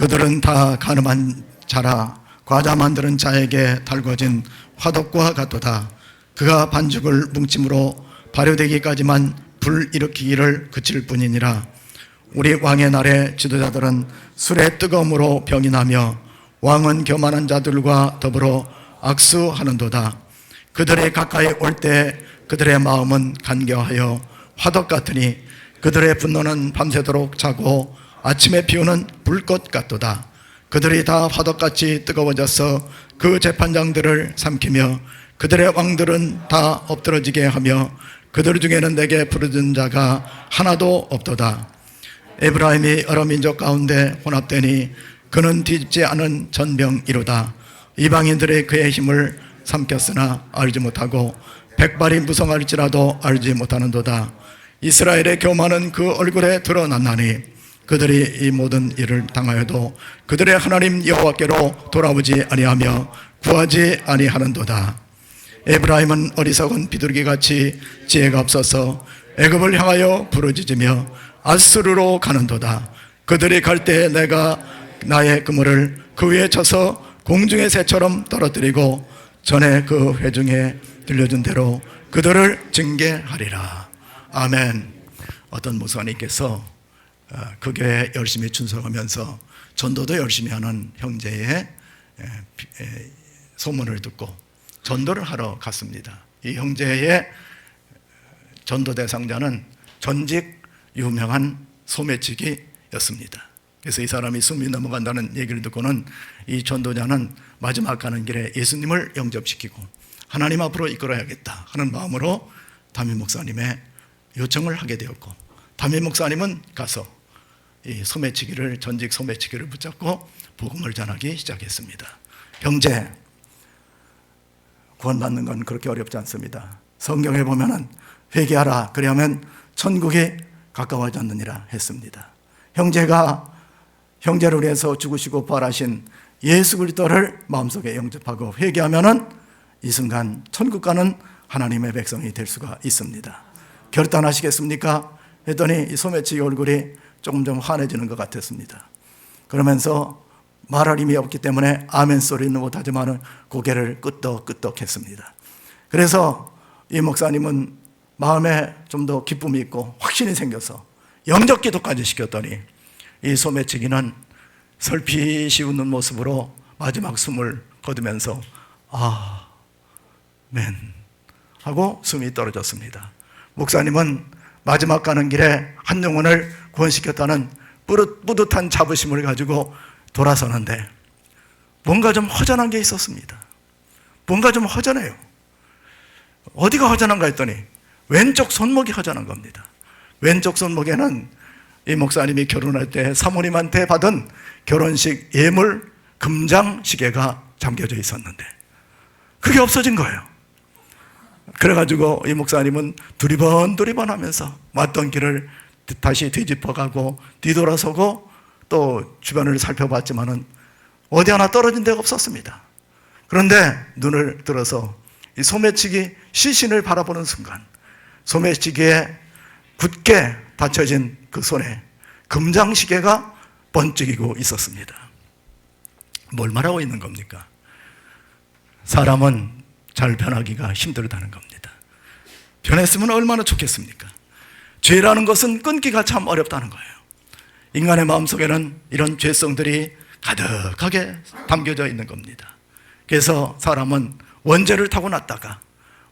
그들은 다 가늠한 자라 과자 만드는 자에게 달궈진 화덕과 같도다. 그가 반죽을 뭉침으로 발효되기까지만 불 일으키기를 그칠 뿐이니라. 우리 왕의 날에 지도자들은 술의 뜨거움으로 병이 나며 왕은 교만한 자들과 더불어 악수하는도다. 그들이 가까이 올 때 그들의 마음은 간교하여 화덕 같으니 그들의 분노는 밤새도록 차고 아침에 피우는 불꽃 같도다. 그들이 다 화덕같이 뜨거워져서 그 재판장들을 삼키며 그들의 왕들은 다 엎드러지게 하며 그들 중에는 내게 부르짖는 자가 하나도 없도다. 에브라임이 여러 민족 가운데 혼합되니 그는 뒤집지 않은 전병이로다. 이방인들의 그의 힘을 삼켰으나 알지 못하고 백발이 무성할지라도 알지 못하는도다. 이스라엘의 교만은 그 얼굴에 드러났나니 그들이 이 모든 일을 당하여도 그들의 하나님 여호와께로 돌아오지 아니하며 구하지 아니하는도다. 에브라임은 어리석은 비둘기같이 지혜가 없어서 애굽을 향하여 부르짖으며 아스르로 가는도다. 그들이 갈 때에 내가 나의 그물을 그 위에 쳐서 공중의 새처럼 떨어뜨리고 전에 그 회중에 들려준 대로 그들을 징계하리라. 아멘. 어떤 목사님께서 그 교회에 열심히 충성하면서 전도도 열심히 하는 형제의 소문을 듣고 전도를 하러 갔습니다. 이 형제의 전도 대상자는 전직 유명한 소매치기였습니다. 그래서 이 사람이 숨이 넘어간다는 얘기를 듣고는 이 전도자는 마지막 가는 길에 예수님을 영접시키고 하나님 앞으로 이끌어야겠다 하는 마음으로 담임 목사님의 요청을 하게 되었고, 담임 목사님은 가서 이 전직 소매치기를 붙잡고 복음을 전하기 시작했습니다. 형제, 구원받는 건 그렇게 어렵지 않습니다. 성경에 보면은 회개하라 그리하면 천국이 가까워졌느니라 했습니다. 형제가 형제를 위해서 죽으시고 부활하신 예수 그리스도를 마음속에 영접하고 회개하면은 이 순간 천국 가는 하나님의 백성이 될 수가 있습니다. 결단하시겠습니까? 했더니 이 소매치기 얼굴이 조금 좀 환해지는 것 같았습니다. 그러면서 말할 힘이 없기 때문에 아멘 소리는 못하지만 고개를 끄덕끄덕 했습니다. 그래서 이 목사님은 마음에 좀 더 기쁨이 있고 확신이 생겨서 영접 기도까지 시켰더니 이 소매치기는 설핏이 웃는 모습으로 마지막 숨을 거두면서 아멘 하고 숨이 떨어졌습니다. 목사님은 마지막 가는 길에 한 영혼을 구원시켰다는 뿌듯한 자부심을 가지고 돌아서는데 뭔가 좀 허전한 게 있었습니다. 뭔가 좀 허전해요. 어디가 허전한가 했더니 왼쪽 손목이 허전한 겁니다. 왼쪽 손목에는 이 목사님이 결혼할 때 사모님한테 받은 결혼식 예물 금장 시계가 잠겨져 있었는데 그게 없어진 거예요. 그래가지고 이 목사님은 두리번 하면서 왔던 길을 다시 뒤집어가고 뒤돌아서고 또 주변을 살펴봤지만은 어디 하나 떨어진 데가 없었습니다. 그런데 눈을 들어서 이 소매치기 시신을 바라보는 순간 소매치기에 굳게 닫혀진 그 손에 금장시계가 번쩍이고 있었습니다. 뭘 말하고 있는 겁니까? 사람은 잘 변하기가 힘들다는 겁니다. 변했으면 얼마나 좋겠습니까? 죄라는 것은 끊기가 참 어렵다는 거예요. 인간의 마음속에는 이런 죄성들이 가득하게 담겨져 있는 겁니다. 그래서 사람은 원죄를 타고났다가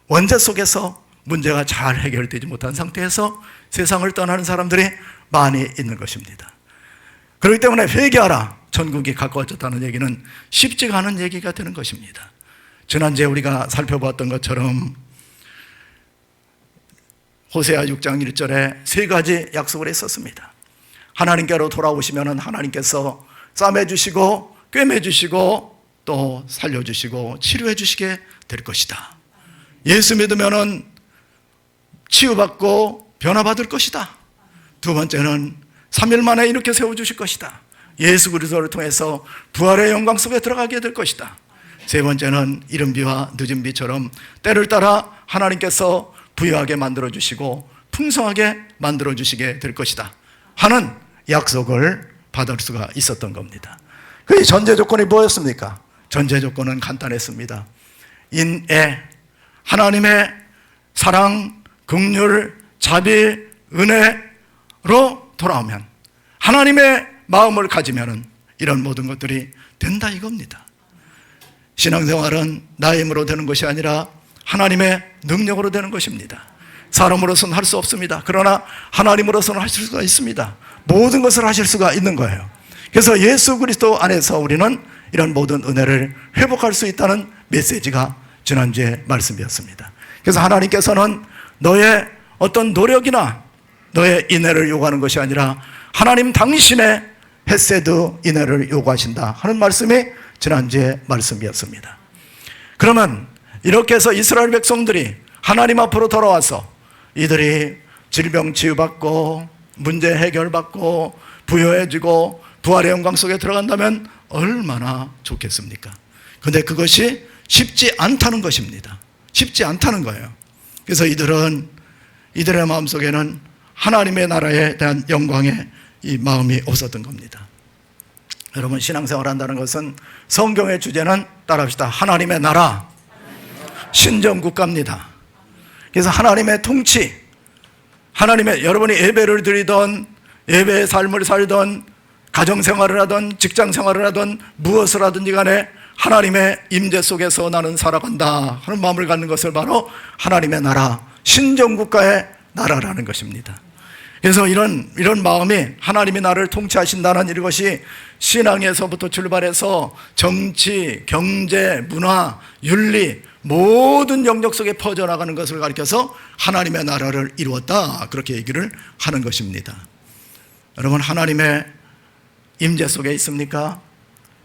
원죄 속에서 문제가 잘 해결되지 못한 상태에서 세상을 떠나는 사람들이 많이 있는 것입니다. 그렇기 때문에 회개하라, 천국이 가까워졌다는 얘기는 쉽지가 않은 얘기가 되는 것입니다. 지난주에 우리가 살펴봤던 것처럼 호세아 6장 1절에 세 가지 약속을 했었습니다. 하나님께로 돌아오시면 하나님께서 싸매주시고 꿰매주시고 또 살려주시고 치료해주시게 될 것이다. 예수 믿으면 치유받고 변화받을 것이다. 두 번째는 3일 만에 이렇게 세워주실 것이다. 예수 그리스도를 통해서 부활의 영광 속에 들어가게 될 것이다. 세 번째는 이른 비와 늦은 비처럼 때를 따라 하나님께서 부유하게 만들어주시고 풍성하게 만들어주시게 될 것이다 하는 약속을 받을 수가 있었던 겁니다. 그 전제 조건이 뭐였습니까? 전제 조건은 간단했습니다. 인애, 하나님의 사랑, 긍휼, 자비, 은혜로 돌아오면, 하나님의 마음을 가지면 이런 모든 것들이 된다 이겁니다. 신앙생활은 나의 힘으로 되는 것이 아니라 하나님의 능력으로 되는 것입니다. 사람으로서는 할 수 없습니다. 그러나 하나님으로서는 하실 수가 있습니다. 모든 것을 하실 수가 있는 거예요. 그래서 예수 그리스도 안에서 우리는 이런 모든 은혜를 회복할 수 있다는 메시지가 지난주에 말씀이었습니다. 그래서 하나님께서는 너의 어떤 노력이나 너의 인애를 요구하는 것이 아니라 하나님 당신의 헤세드 인애를 요구하신다 하는 말씀이 지난주에 말씀이었습니다. 그러면 이렇게 해서 이스라엘 백성들이 하나님 앞으로 돌아와서 이들이 질병 치유받고 문제 해결받고 부여해지고 부활의 영광 속에 들어간다면 얼마나 좋겠습니까? 그런데 그것이 쉽지 않다는 것입니다. 쉽지 않다는 거예요. 그래서 이들의 마음속에는 하나님의 나라에 대한 영광의 이 마음이 없었던 겁니다. 여러분, 신앙생활 한다는 것은 성경의 주제는 따라합시다. 하나님의 나라, 신정국가입니다. 그래서 하나님의 통치, 하나님의, 여러분이 예배를 드리던, 예배의 삶을 살던, 가정생활을 하던, 직장생활을 하던, 무엇을 하든지 간에 하나님의 임재 속에서 나는 살아간다 하는 마음을 갖는 것을 바로 하나님의 나라, 신정국가의 나라라는 것입니다. 그래서 이런 마음이, 하나님이 나를 통치하신다는 이것이 신앙에서부터 출발해서 정치, 경제, 문화, 윤리 모든 영역 속에 퍼져나가는 것을 가리켜서 하나님의 나라를 이루었다, 그렇게 얘기를 하는 것입니다. 여러분, 하나님의 임재 속에 있습니까?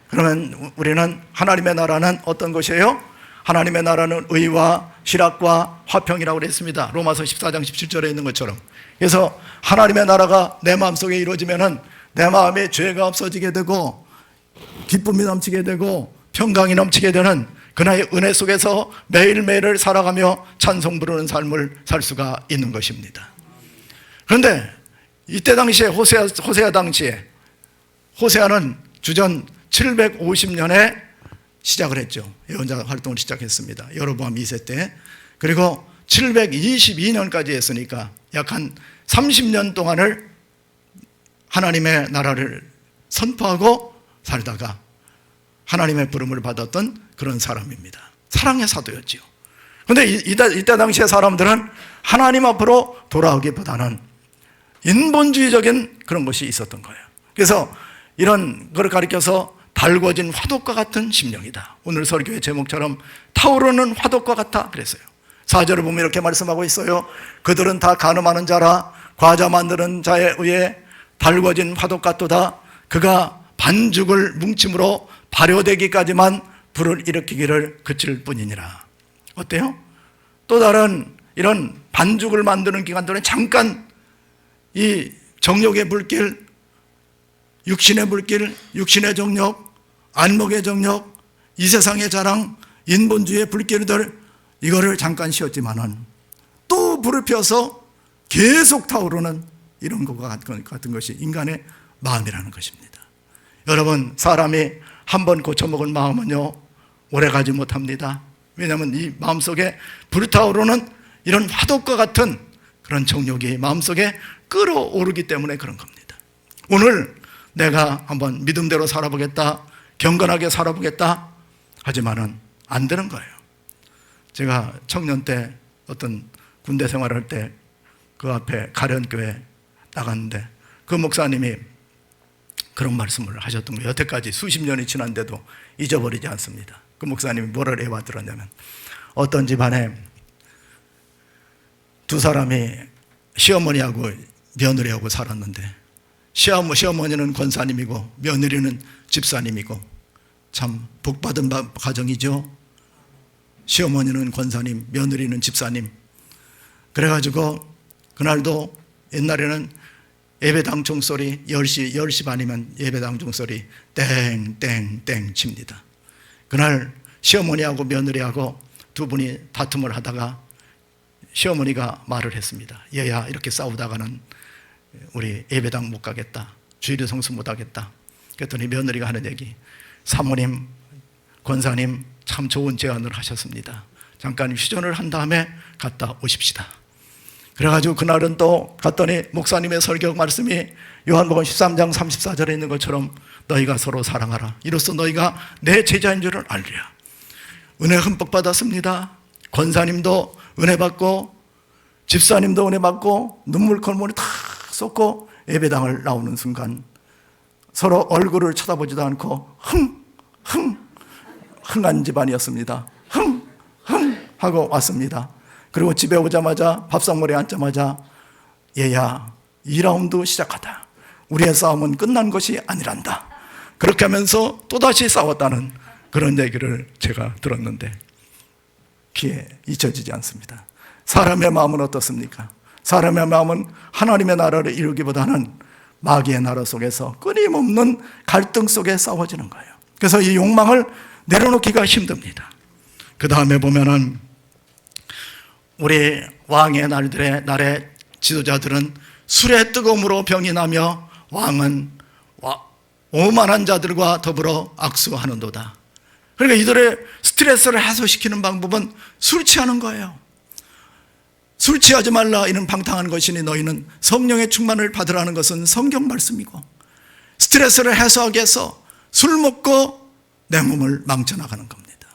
그러면 우리는 하나님의 나라는 어떤 것이에요? 하나님의 나라는 의와 실학과 화평이라고 그랬습니다. 로마서 14장 17절에 있는 것처럼. 그래서 하나님의 나라가 내 마음속에 이루어지면은 내 마음에 죄가 없어지게 되고 기쁨이 넘치게 되고 평강이 넘치게 되는 그나의 은혜 속에서 매일매일을 살아가며 찬송 부르는 삶을 살 수가 있는 것입니다. 그런데 이때 당시에 호세아 당시에, 호세아는 주전 750년에 시작을 했죠. 예언자 활동을 시작했습니다. 여로보암 2세 때. 그리고 722년까지 했으니까 약 한 30년 동안을 하나님의 나라를 선포하고 살다가 하나님의 부름을 받았던 그런 사람입니다. 사랑의 사도였지요. 그런데 이때 당시의 사람들은 하나님 앞으로 돌아오기보다는 인본주의적인 그런 것이 있었던 거예요. 그래서 이런 걸 가리켜서 달궈진 화덕과 같은 심령이다. 오늘 설교의 제목처럼 타오르는 화덕과 같아 그랬어요. 4절을 보면 이렇게 말씀하고 있어요. 그들은 다 간음하는 자라 과자 만드는 자에 의해 달궈진 화덕 같도다. 그가 반죽을 뭉침으로 발효되기까지만 불을 일으키기를 그칠 뿐이니라. 어때요? 또 다른 이런 반죽을 만드는 기간 동안에 잠깐 이 정욕의 불길, 육신의 불길, 육신의 정욕, 안목의 정욕, 이 세상의 자랑, 인본주의의 불길들, 이거를 잠깐 쉬었지만은 또 불을 펴서 계속 타오르는 이런 것과 같은 것이 인간의 마음이라는 것입니다. 여러분, 사람이 한번 고쳐먹은 마음은요, 오래가지 못합니다. 왜냐하면 이 마음속에 불타오르는 이런 화덕과 같은 그런 정욕이 마음속에 끓어오르기 때문에 그런 겁니다. 오늘 내가 한번 믿음대로 살아보겠다, 경건하게 살아보겠다 하지만은 안 되는 거예요. 제가 청년 때 어떤 군대 생활할 때 그 앞에 가련교회 나갔는데 그 목사님이 그런 말씀을 하셨던 거예요. 여태까지 수십 년이 지난데도 잊어버리지 않습니다. 그 목사님이 뭐를 애와 들었냐면, 어떤 집안에 두 사람이 시어머니하고 며느리하고 살았는데 시어머니는 권사님이고 며느리는 집사님이고, 참 복받은 가정이죠. 시어머니는 권사님, 며느리는 집사님. 그래가지고 그날도 옛날에는 예배당 종소리 10시 반이면 예배당 종소리 땡땡땡 칩니다. 그날 시어머니하고 며느리하고 두 분이 다툼을 하다가 시어머니가 말을 했습니다. 얘야, 이렇게 싸우다가는 우리 예배당 못 가겠다. 주일에 성수 못하겠다. 그랬더니 며느리가 하는 얘기, 사모님, 권사님 참 좋은 제안을 하셨습니다. 잠깐 휴전을 한 다음에 갔다 오십시다. 그래가지고 그날은 또 갔더니 목사님의 설교 말씀이 요한복음 13장 34절에 있는 것처럼 너희가 서로 사랑하라. 이로써 너희가 내 제자인 줄을 알리라. 은혜 흠뻑 받았습니다. 권사님도 은혜 받고 집사님도 은혜 받고 눈물 걸머리 다 쏟고 예배당을 나오는 순간 서로 얼굴을 쳐다보지도 않고 흥한 집안이었습니다. 흥 하고 왔습니다. 그리고 집에 오자마자 밥상머리에 앉자마자 얘야 2라운드 시작하다. 우리의 싸움은 끝난 것이 아니란다. 그렇게 하면서 또다시 싸웠다는 그런 얘기를 제가 들었는데 귀에 잊혀지지 않습니다. 사람의 마음은 어떻습니까? 사람의 마음은 하나님의 나라를 이루기보다는 마귀의 나라 속에서 끊임없는 갈등 속에 싸워지는 거예요. 그래서 이 욕망을 내려놓기가 힘듭니다. 그 다음에 보면은 우리 왕의 날의 지도자들은 술의 뜨거움으로 병이 나며 왕은 오만한 자들과 더불어 악수하는도다. 그러니까 이들의 스트레스를 해소시키는 방법은 술 취하는 거예요. 술 취하지 말라 이는 방탕한 것이니 너희는 성령의 충만을 받으라는 것은 성경 말씀이고, 스트레스를 해소하기 위해서 술 먹고 내 몸을 망쳐나가는 겁니다.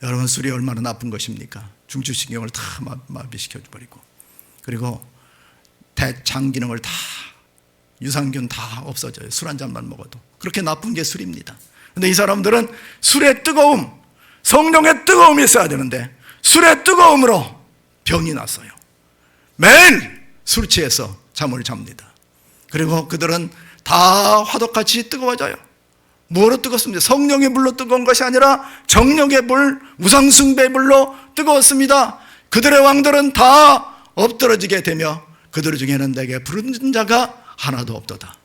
여러분, 술이 얼마나 나쁜 것입니까? 중추신경을 다 마비시켜버리고, 그리고 대장 기능을 다, 유산균 다 없어져요. 술 한 잔만 먹어도. 그렇게 나쁜 게 술입니다. 근데 이 사람들은 술의 뜨거움, 성령의 뜨거움이 있어야 되는데 술의 뜨거움으로 병이 났어요. 매일 술 취해서 잠을 잡니다. 그리고 그들은 다 화덕같이 뜨거워져요. 뭐로 뜨겁습니다? 성령의 불로 뜨거운 것이 아니라 정령의 불, 우상숭배의 불로 뜨거웠습니다. 그들의 왕들은 다 엎드러지게 되며 그들 중에는 내게 부른 자가 하나도 없도다.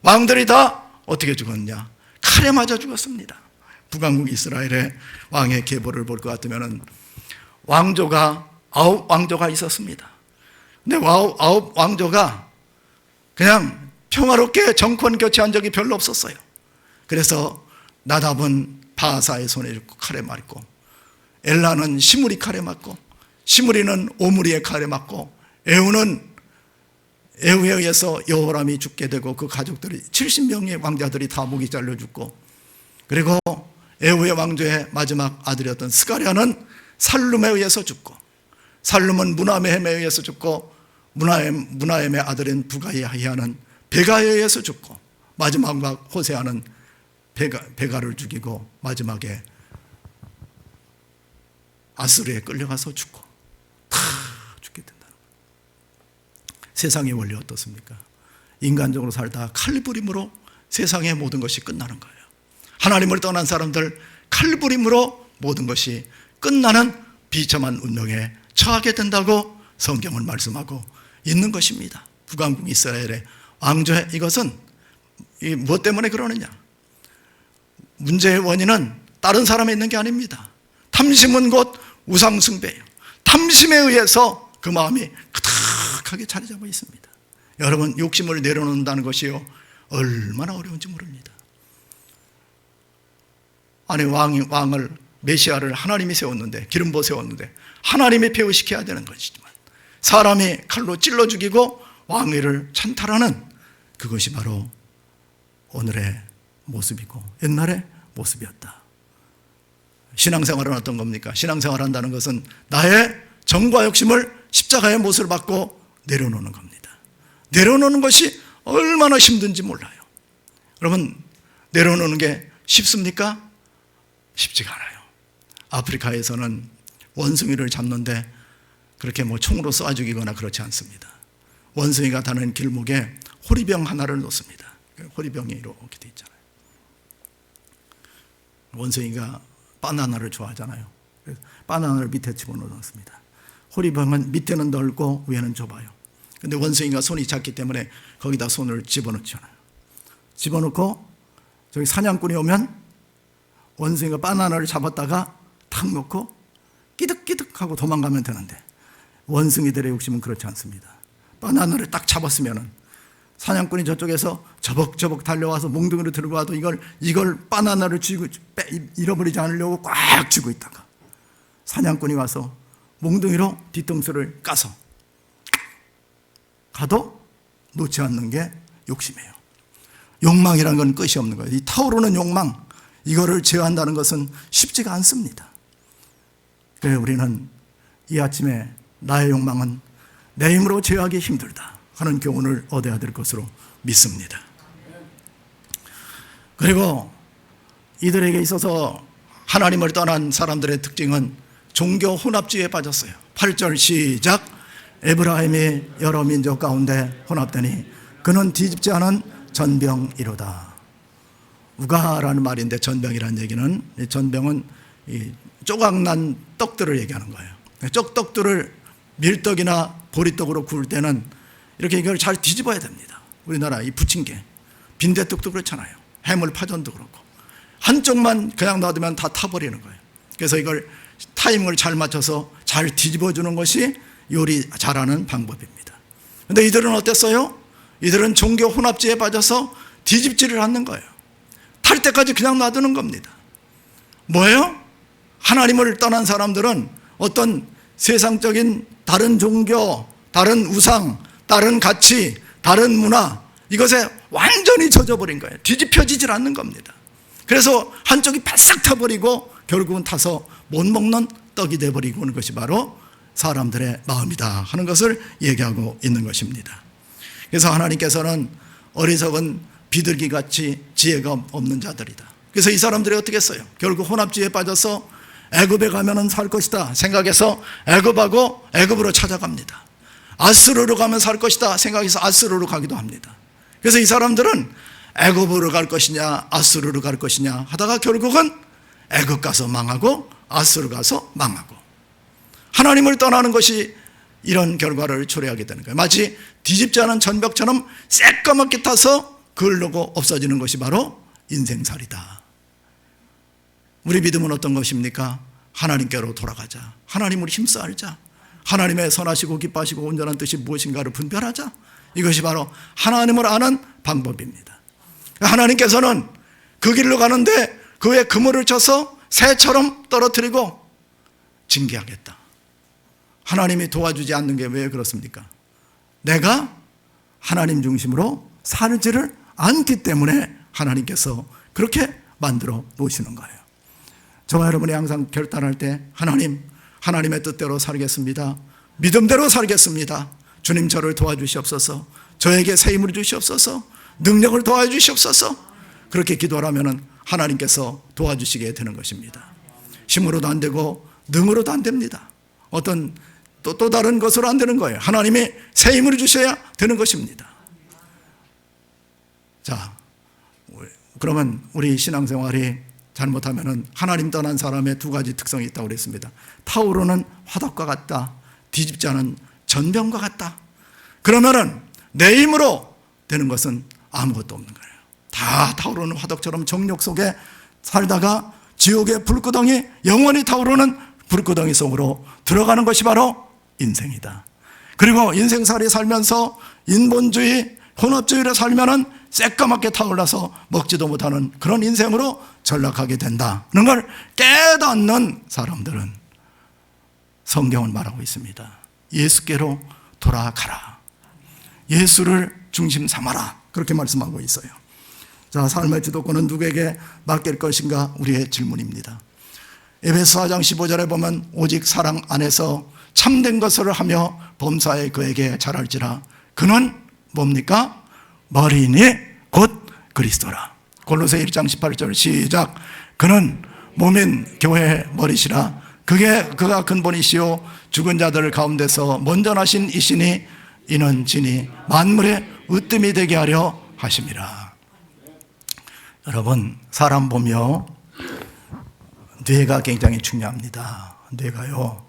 왕들이 다 어떻게 죽었냐? 칼에 맞아 죽었습니다. 북왕국 이스라엘의 왕의 계보를 볼 것 같으면 왕조가 9왕조가 있었습니다. 근데 9왕조가 그냥 평화롭게 정권 교체한 적이 별로 없었어요. 그래서 나답은 바하사의 손에 죽고 칼에 맞고, 엘라는 시므리 칼에 맞고, 시므리는 오므리의 칼에 맞고, 에후는 에후에 의해서 여호람이 죽게 되고 그 가족들이 70명의 왕자들이 다 목이 잘려 죽고, 그리고 에후의 왕조의 마지막 아들이었던 스가랴는 살룸에 의해서 죽고, 살룸은 무나헴에 의해서 죽고, 무나헴의 아들인 부가야히야는 베가에 의해서 죽고, 마지막 호세아는 베가를 죽이고 마지막에 아수르에 끌려가서 죽고 다 죽게 된다는 거예요. 세상의 원리 어떻습니까? 인간적으로 살다 칼부림으로 세상의 모든 것이 끝나는 거예요. 하나님을 떠난 사람들 칼부림으로 모든 것이 끝나는 비참한 운명에 처하게 된다고 성경은 말씀하고 있는 것입니다. 북왕국 이스라엘의 왕조의 이것은 무엇 때문에 그러느냐? 문제의 원인은 다른 사람에 있는 게 아닙니다. 탐심은 곧 우상숭배예요. 탐심에 의해서 그 마음이 가득하게 자리 잡아 있습니다. 여러분, 욕심을 내려놓는다는 것이요, 얼마나 어려운지 모릅니다. 아니, 왕을, 메시아를 하나님이 세웠는데, 기름부어 세웠는데 하나님이 폐위시켜야 되는 것이지만 사람이 칼로 찔러 죽이고 왕위를 찬탈하는 그것이 바로 오늘의 모습이고 옛날의 모습이었다. 신앙생활은 어떤 겁니까? 신앙생활 한다는 것은 나의 정과 욕심을 십자가의 못을 받고 내려놓는 겁니다. 내려놓는 것이 얼마나 힘든지 몰라요. 여러분, 내려놓는 게 쉽습니까? 쉽지가 않아요. 아프리카에서는 원숭이를 잡는데 그렇게 총으로 쏴 죽이거나 그렇지 않습니다. 원숭이가 다니는 길목에 호리병 하나를 놓습니다. 호리병이 이렇게 돼 있잖아요. 원숭이가 바나나를 좋아하잖아요. 바나나를 밑에 집어넣습니다. 호리병은 밑에는 넓고 위에는 좁아요. 근데 원숭이가 손이 작기 때문에 거기다 손을 집어넣잖아요. 집어넣고 저기 사냥꾼이 오면 원숭이가 바나나를 잡았다가 탁 놓고 끼득끼득 하고 도망가면 되는데 원숭이들의 욕심은 그렇지 않습니다. 바나나를 딱 잡았으면 사냥꾼이 저쪽에서 저벅저벅 달려와서 몽둥이로 들고 와도 이걸 바나나를 쥐고 잃어버리지 않으려고 꽉 쥐고 있다가 사냥꾼이 와서 몽둥이로 뒤통수를 까서 가도 놓지 않는 게 욕심이에요. 욕망이라는 건 끝이 없는 거예요. 이 타오르는 욕망, 이거를 제어한다는 것은 쉽지가 않습니다. 그래서 우리는 이 아침에 나의 욕망은 내 힘으로 제어하기 힘들다 하는 교훈을 얻어야 될 것으로 믿습니다. 그리고 이들에게 있어서 하나님을 떠난 사람들의 특징은 종교 혼합주의에 빠졌어요. 8절 시작. 에브라임이 여러 민족 가운데 혼합되니 그는 뒤집지 않은 전병이로다. 우가라는 말인데 전병이라는 얘기는, 전병은 이 조각난 떡들을 얘기하는 거예요. 떡들을 밀떡이나 보리떡으로 구울 때는 이렇게 이걸 잘 뒤집어야 됩니다. 우리나라 이 부침개, 빈대떡도 그렇잖아요. 해물파전도 그렇고 한쪽만 그냥 놔두면 다 타버리는 거예요. 그래서 이걸 타이밍을 잘 맞춰서 잘 뒤집어주는 것이 요리 잘하는 방법입니다. 그런데 이들은 어땠어요? 이들은 종교 혼합주의에 빠져서 뒤집지를 않는 거예요. 탈 때까지 그냥 놔두는 겁니다. 뭐예요? 하나님을 떠난 사람들은 어떤 세상적인 다른 종교, 다른 우상, 다른 가치, 다른 문화, 이것에 완전히 젖어버린 거예요. 뒤집혀지질 않는 겁니다. 그래서 한쪽이 바싹 타버리고 결국은 타서 못 먹는 떡이 돼버리고 오는 것이 바로 사람들의 마음이다 하는 것을 얘기하고 있는 것입니다. 그래서 하나님께서는 어리석은 비둘기같이 지혜가 없는 자들이다. 그래서 이 사람들이 어떻게 했어요? 결국 혼합주의에 빠져서 애굽에 가면은 살 것이다 생각해서 애굽하고 애굽으로 찾아갑니다. 아수르로 가면 살 것이다 생각해서 아수르로 가기도 합니다. 그래서 이 사람들은 애굽으로 갈 것이냐 아수르로 갈 것이냐 하다가 결국은 애굽 가서 망하고 아수르 가서 망하고, 하나님을 떠나는 것이 이런 결과를 초래하게 되는 거예요. 마치 뒤집지 않은 전벽처럼 새까맣게 타서 그을르고 없어지는 것이 바로 인생살이다. 우리 믿음은 어떤 것입니까? 하나님께로 돌아가자. 하나님을 힘써 알자. 하나님의 선하시고 기뻐하시고 온전한 뜻이 무엇인가를 분별하자. 이것이 바로 하나님을 아는 방법입니다. 하나님께서는 그 길로 가는데 그의 그물을 쳐서 새처럼 떨어뜨리고 징계하겠다. 하나님이 도와주지 않는 게 왜 그렇습니까? 내가 하나님 중심으로 살지를 않기 때문에 하나님께서 그렇게 만들어 놓으시는 거예요. 저와 여러분이 항상 결단할 때 하나님의 뜻대로 살겠습니다. 믿음대로 살겠습니다. 주님 저를 도와주시옵소서. 저에게 새 힘을 주시옵소서. 능력을 도와주시옵소서. 그렇게 기도하면 하나님께서 도와주시게 되는 것입니다. 힘으로도 안 되고 능으로도 안 됩니다. 어떤 또 다른 것으로 안 되는 거예요. 하나님이 새 힘을 주셔야 되는 것입니다. 자, 그러면 우리 신앙생활이 잘못하면 하나님 떠난 사람의 두 가지 특성이 있다고 그랬습니다. 타오르는 화덕과 같다. 뒤집지 않은 전병과 같다. 그러면은 내 힘으로 되는 것은 아무것도 없는 거예요. 다 타오르는 화덕처럼 정욕 속에 살다가 지옥의 불구덩이, 영원히 타오르는 불구덩이 속으로 들어가는 것이 바로 인생이다. 그리고 인생살이 살면서 인본주의, 혼합주의를 살면은 새까맣게 타올라서 먹지도 못하는 그런 인생으로 전락하게 된다는 걸 깨닫는 사람들은 성경은 말하고 있습니다. 예수께로 돌아가라. 예수를 중심 삼아라. 그렇게 말씀하고 있어요. 자, 삶의 주도권은 누구에게 맡길 것인가? 우리의 질문입니다. 에베소 4장 15절에 보면 오직 사랑 안에서 참된 것을 하며 범사에 그에게 잘할지라. 그는 뭡니까? 머리니 곧 그리스도라. 골로새 1장 18절 시작. 그는 몸인 교회의 머리시라. 그가 근본이시요 죽은 자들 가운데서 먼저 나신 이시니 이는 진이 만물의 으뜸이 되게 하려 하심이라. 여러분, 사람 보며 뇌가 굉장히 중요합니다. 뇌가요,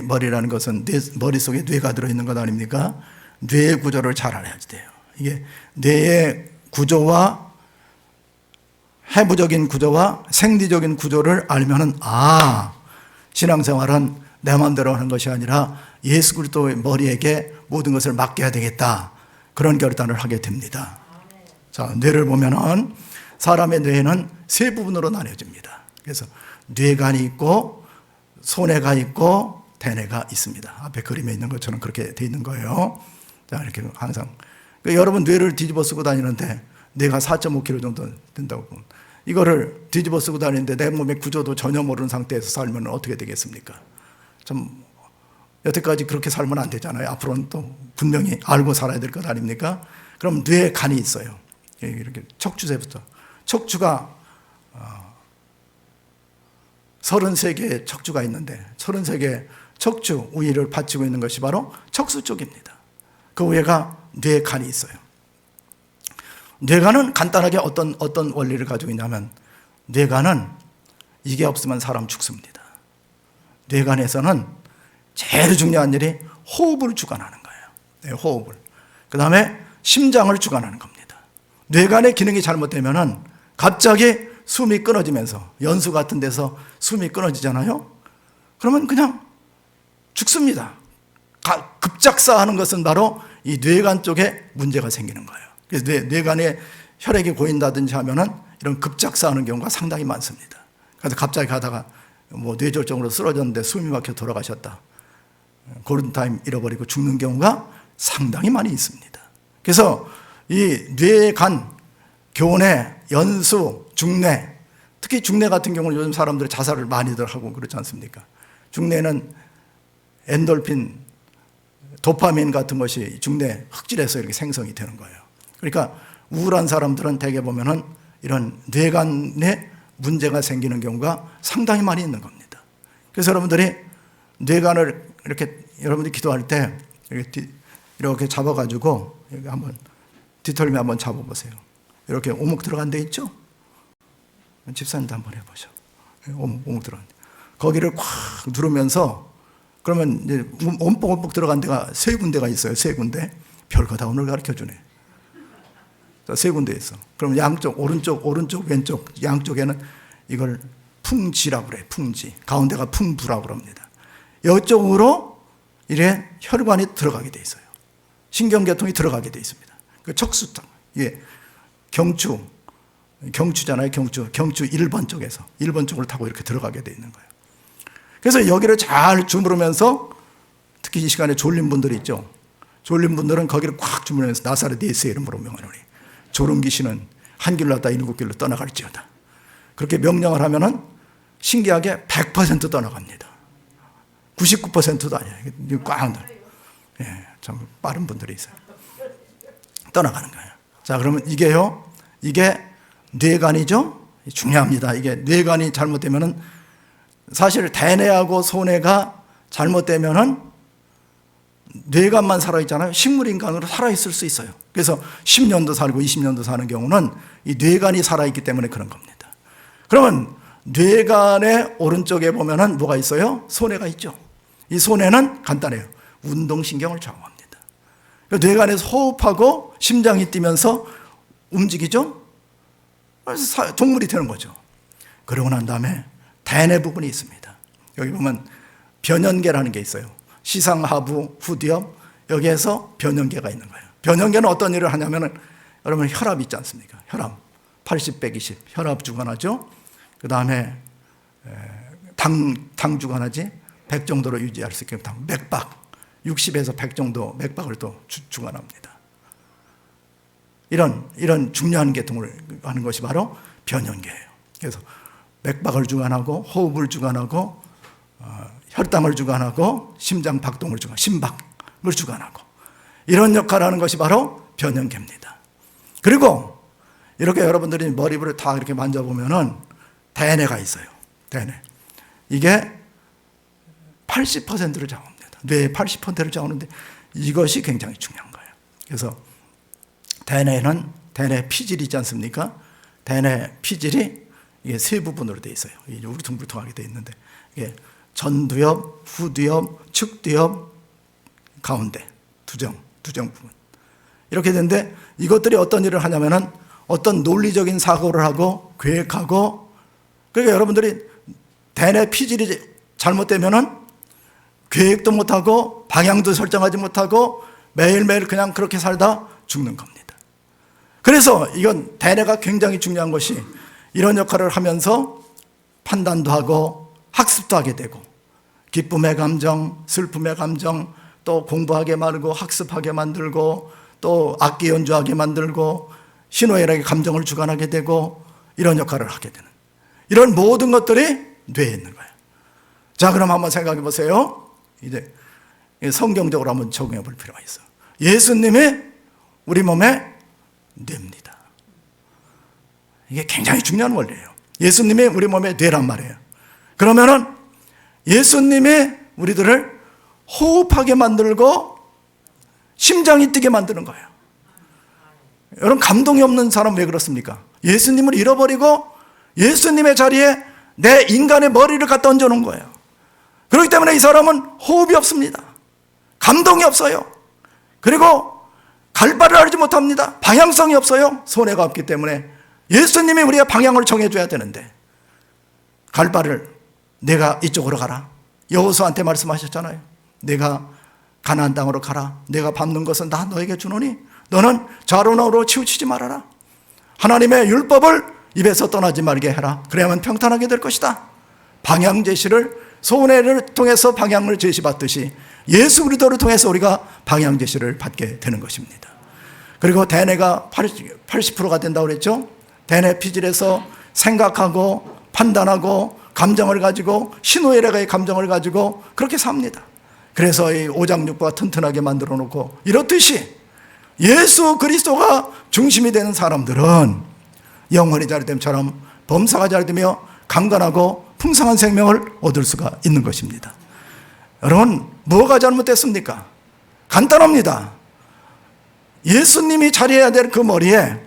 머리라는 것은 머릿속에 뇌가 들어있는 것 아닙니까? 뇌의 구조를 잘 알아야 돼요. 이게 뇌의 구조와 해부적인 구조와 생리적인 구조를 알면은, 신앙생활은 내 마음대로 하는 것이 아니라 예수 그리스도의 머리에게 모든 것을 맡겨야 되겠다. 그런 결단을 하게 됩니다. 자, 뇌를 보면은 사람의 뇌는 세 부분으로 나뉘어집니다. 그래서 뇌간이 있고 소뇌가 있고 대뇌가 있습니다. 앞에 그림에 있는 것처럼 그렇게 돼 있는 거예요. 자, 이렇게 항상 여러분 뇌를 뒤집어 쓰고 다니는데 뇌가 4.5kg 정도 된다고 보면 이거를 뒤집어 쓰고 다니는데 내 몸의 구조도 전혀 모르는 상태에서 살면 어떻게 되겠습니까? 좀 여태까지 그렇게 살면 안 되잖아요. 앞으로는 또 분명히 알고 살아야 될 것 아닙니까? 그럼 뇌에 간이 있어요. 이렇게 척추세부터. 척추가 33개의 척추가 있는데 33개의 척추 위를 받치고 있는 것이 바로 척수 쪽입니다. 그 위에가 뇌간이 있어요. 뇌간은 간단하게 어떤 원리를 가지고 있냐면 뇌간은 이게 없으면 사람 죽습니다. 뇌간에서는 제일 중요한 일이 호흡을 주관하는 거예요. 네, 호흡을. 그 다음에 심장을 주관하는 겁니다. 뇌간의 기능이 잘못되면은 갑자기 숨이 끊어지면서 연수 같은 데서 숨이 끊어지잖아요. 그러면 그냥 죽습니다. 급작사하는 것은 바로 이 뇌간 쪽에 문제가 생기는 거예요. 그래서 뇌간에 혈액이 고인다든지 하면은 이런 급작사하는 경우가 상당히 많습니다. 그래서 갑자기 가다가 뭐 뇌졸중으로 쓰러졌는데 숨이 막혀 돌아가셨다. 골든타임 잃어버리고 죽는 경우가 상당히 많이 있습니다. 그래서 이 뇌간, 교내, 연수, 중뇌, 특히 중뇌 같은 경우는 요즘 사람들이 자살을 많이들 하고 그렇지 않습니까? 중뇌는 엔돌핀, 도파민 같은 것이 중뇌 흑질에서 이렇게 생성이 되는 거예요. 그러니까 우울한 사람들은 대개 보면은 이런 뇌간에 문제가 생기는 경우가 상당히 많이 있는 겁니다. 그래서 여러분들이 뇌간을 이렇게 여러분들이 기도할 때 이렇게 잡아가지고 여기 한번 뒤털미 한번 잡아보세요. 이렇게 오목 들어간 데 있죠? 집사님도 한번 해보셔. 오목 들어간 데. 거기를 콱 누르면서 그러면 이제 엄뻑엄뻑 들어간 데가 세 군데가 있어요. 세 군데. 별거 다 오늘 가르쳐 주네. 세 군데 있어. 그럼 양쪽, 오른쪽, 왼쪽, 양쪽에는 이걸 풍지라고 그래. 풍지. 가운데가 풍부라고 그럽니다. 이쪽으로 이래 혈관이 들어가게 돼 있어요. 신경계통이 들어가게 돼 있습니다. 그 척수통. 예. 경추잖아요. 경추 1번 쪽에서 1번 쪽을 타고 이렇게 들어가게 돼 있는 거예요. 그래서 여기를 잘 주무르면서 특히 이 시간에 졸린 분들이 있죠. 졸린 분들은 거기를 꽉 주무르면서 나사렛 예수의 이름으로 명하노니 졸음 귀신은 한 길로 왔다 일곱 길로 떠나갈지어다. 그렇게 명령을 하면은 신기하게 100% 떠나갑니다. 99%도 아니에요. 꽉. 예, 참 빠른 분들이 있어요. 떠나가는 거예요. 자, 그러면 이게요. 이게 뇌간이죠. 중요합니다. 이게 뇌간이 잘못되면은 사실 대뇌하고 소뇌가 잘못되면은 뇌간만 살아있잖아요. 식물인간으로 살아있을 수 있어요. 그래서 10년도 살고 20년도 사는 경우는 이 뇌간이 살아있기 때문에 그런 겁니다. 그러면 뇌간의 오른쪽에 보면은 뭐가 있어요? 소뇌가 있죠. 이 소뇌는 간단해요. 운동신경을 좌우합니다. 뇌간에서 호흡하고 심장이 뛰면서 움직이죠? 그래서 동물이 되는 거죠. 그러고 난 다음에 대뇌 부분이 있습니다. 여기 보면 변연계라는 게 있어요. 시상하부, 후두엽, 여기에서 변연계가 있는 거예요. 변연계는 어떤 일을 하냐면은 여러분 혈압 있지 않습니까? 혈압 80, 120 혈압 주관하죠. 그 다음에 당 주관하지 100 정도로 유지할 수 있게 맥박 60에서 100 정도 맥박을 또 주관합니다. 이런 중요한 계통을 하는 것이 바로 변연계예요. 그래서 맥박을 주관하고 호흡을 주관하고 혈당을 주관하고 심장 박동을 주관하고 심박을 주관하고 이런 역할을 하는 것이 바로 변연계입니다. 그리고 이렇게 여러분들이 머리를 다 이렇게 만져보면은 대뇌가 있어요. 대뇌. 이게 80%를 좌우합니다. 뇌의 80%를 좌우하는데 이것이 굉장히 중요한 거예요. 그래서 대뇌는 대뇌 피질이 있지 않습니까? 대뇌 피질이 이게 세 부분으로 되어 있어요. 울퉁불퉁하게 되어 있는데 이게 전두엽, 후두엽, 측두엽, 가운데 두정 부분 이렇게 되는데 이것들이 어떤 일을 하냐면은 어떤 논리적인 사고를 하고 계획하고 그러니까 여러분들이 대뇌 피질이 잘못되면은 계획도 못하고 방향도 설정하지 못하고 매일매일 그냥 그렇게 살다 죽는 겁니다. 그래서 이건 대뇌가 굉장히 중요한 것이 이런 역할을 하면서 판단도 하고 학습도 하게 되고 기쁨의 감정, 슬픔의 감정, 또 공부하게 만들고 학습하게 만들고 또 악기 연주하게 만들고 신호애락의 감정을 주관하게 되고 이런 역할을 하게 되는 이런 모든 것들이 뇌에 있는 거예요. 자, 그럼 한번 생각해 보세요. 이제 성경적으로 한번 적용해 볼 필요가 있어요. 예수님이 우리 몸에 뇌입니다. 이게 굉장히 중요한 원리예요. 예수님이 우리 몸에 뇌란 말이에요. 그러면은 예수님이 우리들을 호흡하게 만들고 심장이 뛰게 만드는 거예요. 여러분, 감동이 없는 사람 왜 그렇습니까? 예수님을 잃어버리고 예수님의 자리에 내 인간의 머리를 갖다 얹어놓은 거예요. 그렇기 때문에 이 사람은 호흡이 없습니다. 감동이 없어요. 그리고 갈 바를 알지 못합니다. 방향성이 없어요. 손해가 없기 때문에 예수님이 우리가 방향을 정해줘야 되는데 갈 바를 내가 이쪽으로 가라. 여호수아한테 말씀하셨잖아요. 내가 가나안 땅으로 가라. 내가 밟는 것은 다 너에게 주노니 너는 좌로우로 치우치지 말아라. 하나님의 율법을 입에서 떠나지 말게 해라. 그래야만 평탄하게 될 것이다. 방향 제시를 손해를 통해서 방향을 제시받듯이 예수 그리스도를 통해서 우리가 방향 제시를 받게 되는 것입니다. 그리고 대뇌가 80%가 된다고 그랬죠. 대뇌 피질에서 생각하고 판단하고 감정을 가지고 신호애락의 감정을 가지고 그렇게 삽니다. 그래서 이 오장육부가 튼튼하게 만들어 놓고 이렇듯이 예수 그리스도가 중심이 되는 사람들은 영혼이 자리됨처럼 범사가 자리되며 강건하고 풍성한 생명을 얻을 수가 있는 것입니다. 여러분, 뭐가 잘못됐습니까? 간단합니다. 예수님이 자리해야 될 그 머리에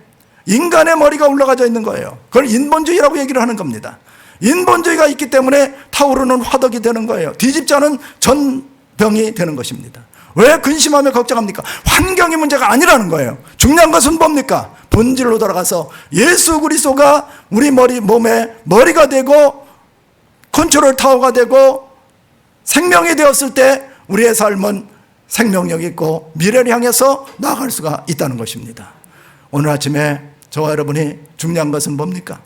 인간의 머리가 올라가져 있는 거예요. 그걸 인본주의라고 얘기를 하는 겁니다. 인본주의가 있기 때문에 타오르는 화덕이 되는 거예요. 뒤집자는 전병이 되는 것입니다. 왜 근심하며 걱정합니까? 환경이 문제가 아니라는 거예요. 중요한 것은 뭡니까? 본질로 돌아가서 예수 그리스도가 우리 몸에 머리가 되고 컨트롤 타워가 되고 생명이 되었을 때 우리의 삶은 생명력이 있고 미래를 향해서 나아갈 수가 있다는 것입니다. 오늘 아침에 저와 여러분이 중요한 것은 뭡니까?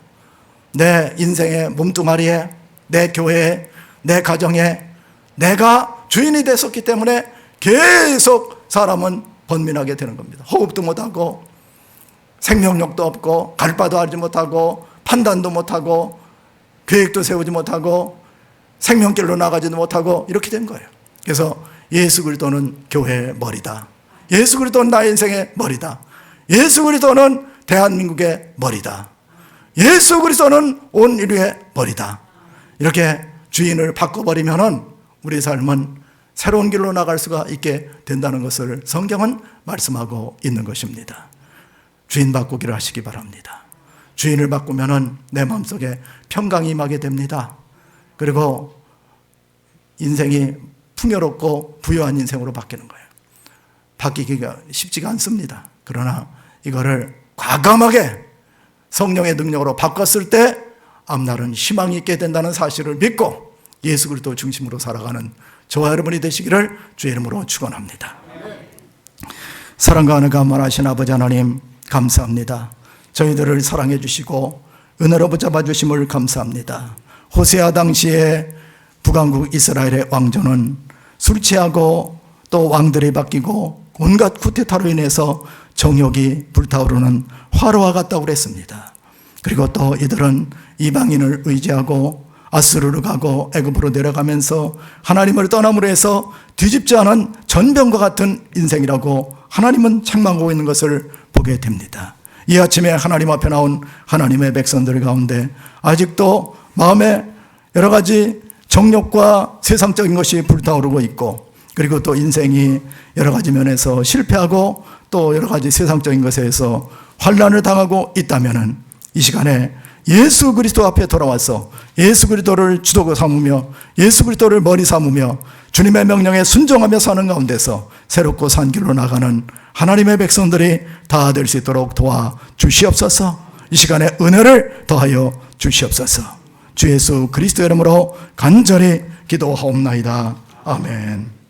내 인생의 몸뚱아리에, 내 교회에, 내 가정에 내가 주인이 됐었기 때문에 계속 사람은 번민하게 되는 겁니다. 호흡도 못하고 생명력도 없고 갈 바도 알지 못하고 판단도 못하고 계획도 세우지 못하고 생명길로 나가지도 못하고 이렇게 된 거예요. 그래서 예수 그리스도는 교회의 머리다. 예수 그리스도는 나의 인생의 머리다. 예수 그리스도는 대한민국의 머리다. 예수 그리스도는 온 인류의 머리다. 이렇게 주인을 바꿔버리면은 우리 삶은 새로운 길로 나갈 수가 있게 된다는 것을 성경은 말씀하고 있는 것입니다. 주인 바꾸기를 하시기 바랍니다. 주인을 바꾸면은 내 마음속에 평강이 임하게 됩니다. 그리고 인생이 풍요롭고 부유한 인생으로 바뀌는 거예요. 바뀌기가 쉽지가 않습니다. 그러나 이거를 과감하게 성령의 능력으로 바꿨을 때 앞날은 희망이 있게 된다는 사실을 믿고 예수 그리스도 중심으로 살아가는 저와 여러분이 되시기를 주의 이름으로 축원합니다. 사랑과 은혜가 많으신 아버지 하나님 감사합니다. 저희들을 사랑해 주시고 은혜로 붙잡아 주심을 감사합니다. 호세아 당시에 북왕국 이스라엘의 왕조는 술 취하고 또 왕들이 바뀌고 온갖 쿠데타로 인해서 정욕이 불타오르는 화로와 같다고 그랬습니다. 그리고 또 이들은 이방인을 의지하고 아수르로 가고 애굽으로 내려가면서 하나님을 떠남으로 해서 뒤집지 않은 전병과 같은 인생이라고 하나님은 책망하고 있는 것을 보게 됩니다. 이 아침에 하나님 앞에 나온 하나님의 백성들 가운데 아직도 마음에 여러 가지 정욕과 세상적인 것이 불타오르고 있고 그리고 또 인생이 여러 가지 면에서 실패하고 또 여러 가지 세상적인 것에서 환난을 당하고 있다면은 이 시간에 예수 그리스도 앞에 돌아와서 예수 그리스도를 주도로 삼으며 예수 그리스도를 머리 삼으며 주님의 명령에 순종하며 사는 가운데서 새롭고 산 길로 나가는 하나님의 백성들이 다 될 수 있도록 도와 주시옵소서. 이 시간에 은혜를 더하여 주시옵소서. 주 예수 그리스도 이름으로 간절히 기도하옵나이다. 아멘.